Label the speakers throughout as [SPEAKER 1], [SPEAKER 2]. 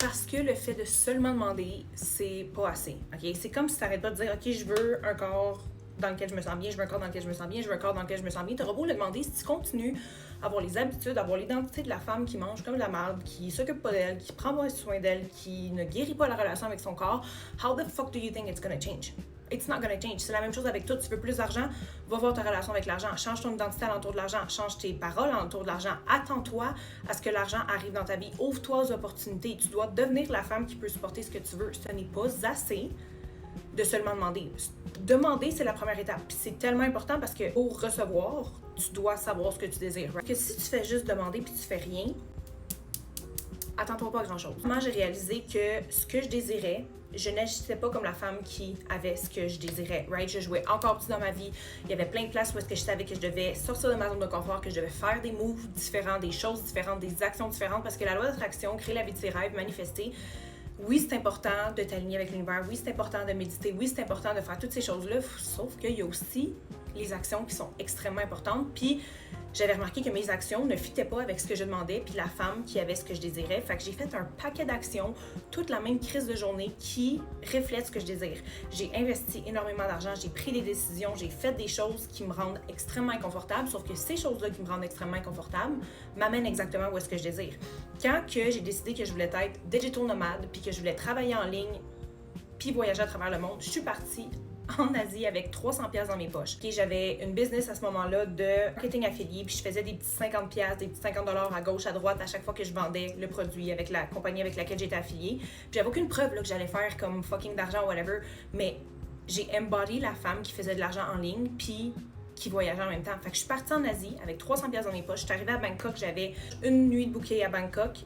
[SPEAKER 1] Parce que le fait de seulement demander, c'est pas assez. Okay? C'est comme si tu n'arrêtes pas de dire, OK, je veux un corps dans lequel je me sens bien, je veux un corps dans lequel je me sens bien, je veux un corps dans lequel je me sens bien. Tu auras beau le demander, si tu continues à avoir les habitudes, à avoir l'identité de la femme qui mange comme de la merde, qui s'occupe pas d'elle, qui prend pas soin d'elle, qui ne guérit pas la relation avec son corps, how the fuck do you think it's gonna change? It's not gonna change. C'est la même chose avec tout. Tu veux plus d'argent, va voir ta relation avec l'argent. Change ton identité alentour de l'argent. Change tes paroles alentour de l'argent. Attends-toi à ce que l'argent arrive dans ta vie. Ouvre-toi aux opportunités. Tu dois devenir la femme qui peut supporter ce que tu veux. Ce n'est pas assez de seulement demander. Demander, c'est la première étape. Puis c'est tellement important parce que pour recevoir, tu dois savoir ce que tu désires. Right? Que si tu fais juste demander puis tu fais rien, attends-toi pas à grand-chose. Moi, j'ai réalisé que ce que je désirais, je n'agissais pas comme la femme qui avait ce que je désirais, right? Je jouais encore petit dans ma vie. Il y avait plein de places où est-ce que je savais que je devais sortir de ma zone de confort, que je devais faire des moves différents, des choses différentes, des actions différentes, parce que la loi d'attraction, créer la vie de ses rêves, manifester, oui, c'est important de t'aligner avec l'univers, oui, c'est important de méditer, oui, c'est important de faire toutes ces choses-là, sauf qu'il y a aussi les actions qui sont extrêmement importantes, puis j'avais remarqué que mes actions ne fitaient pas avec ce que je demandais, puis la femme qui avait ce que je désirais. Fait que j'ai fait un paquet d'actions, toute la même crise de journée qui reflète ce que je désire. J'ai investi énormément d'argent, j'ai pris des décisions, j'ai fait des choses qui me rendent extrêmement inconfortable, sauf que ces choses-là qui me rendent extrêmement inconfortable m'amènent exactement où est-ce que je désire. Quand que j'ai décidé que je voulais être digital nomade, puis que je voulais travailler en ligne, puis voyager à travers le monde, je suis partie en Asie avec 300$ dans mes poches. Okay, j'avais une business à ce moment-là de marketing affilié, puis je faisais des petits 50$, des petits 50$ à gauche, à droite à chaque fois que je vendais le produit avec la compagnie avec laquelle j'étais affiliée. Puis j'avais aucune preuve là, que j'allais faire comme fucking d'argent ou whatever, mais j'ai embody la femme qui faisait de l'argent en ligne, puis qui voyageait en même temps. Fait que je suis partie en Asie avec 300$ dans mes poches. Je suis arrivée à Bangkok, j'avais une nuit de bouquet à Bangkok,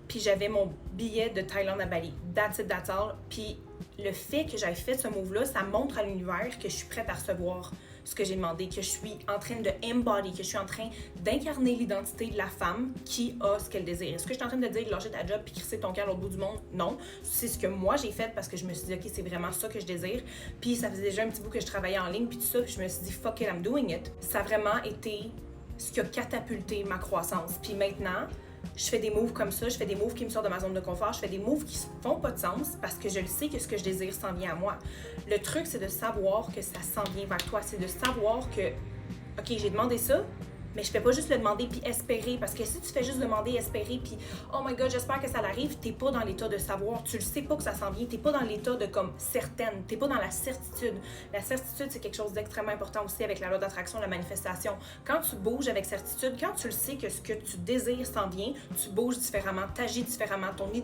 [SPEAKER 1] puis j'avais mon billet de Thaïlande à Bali. That's it, that's all. Puis le fait que j'aie fait ce move-là, ça montre à l'univers que je suis prête à recevoir ce que j'ai demandé, que je suis en train de embody, que je suis en train d'incarner l'identité de la femme qui a ce qu'elle désire. Est-ce que je suis en train de dire lâcher ta job puis crisser ton camp à l'autre bout du monde? Non. C'est ce que moi j'ai fait parce que je me suis dit, OK, c'est vraiment ça que je désire. Puis ça faisait déjà un petit bout que je travaillais en ligne puis tout ça, puis je me suis dit, fuck it, I'm doing it. Ça a vraiment été ce qui a catapulté ma croissance. Puis maintenant, je fais des moves comme ça, je fais des moves qui me sortent de ma zone de confort, je fais des moves qui font pas de sens parce que je le sais que ce que je désire s'en vient à moi. Le truc, c'est de savoir que ça s'en vient vers toi. C'est de savoir que, OK, j'ai demandé ça, mais je fais pas juste le demander puis espérer. Parce que si tu fais juste demander, espérer, puis oh my god, j'espère que ça arrive, t'es pas dans l'état de savoir. Tu le sais pas que ça s'en vient. T'es pas dans l'état de comme certaine. T'es pas dans la certitude. La certitude, c'est quelque chose d'extrêmement important aussi avec la loi d'attraction, la manifestation. Quand tu bouges avec certitude, quand tu le sais que ce que tu désires s'en vient, tu bouges différemment, t'agis différemment, ton identité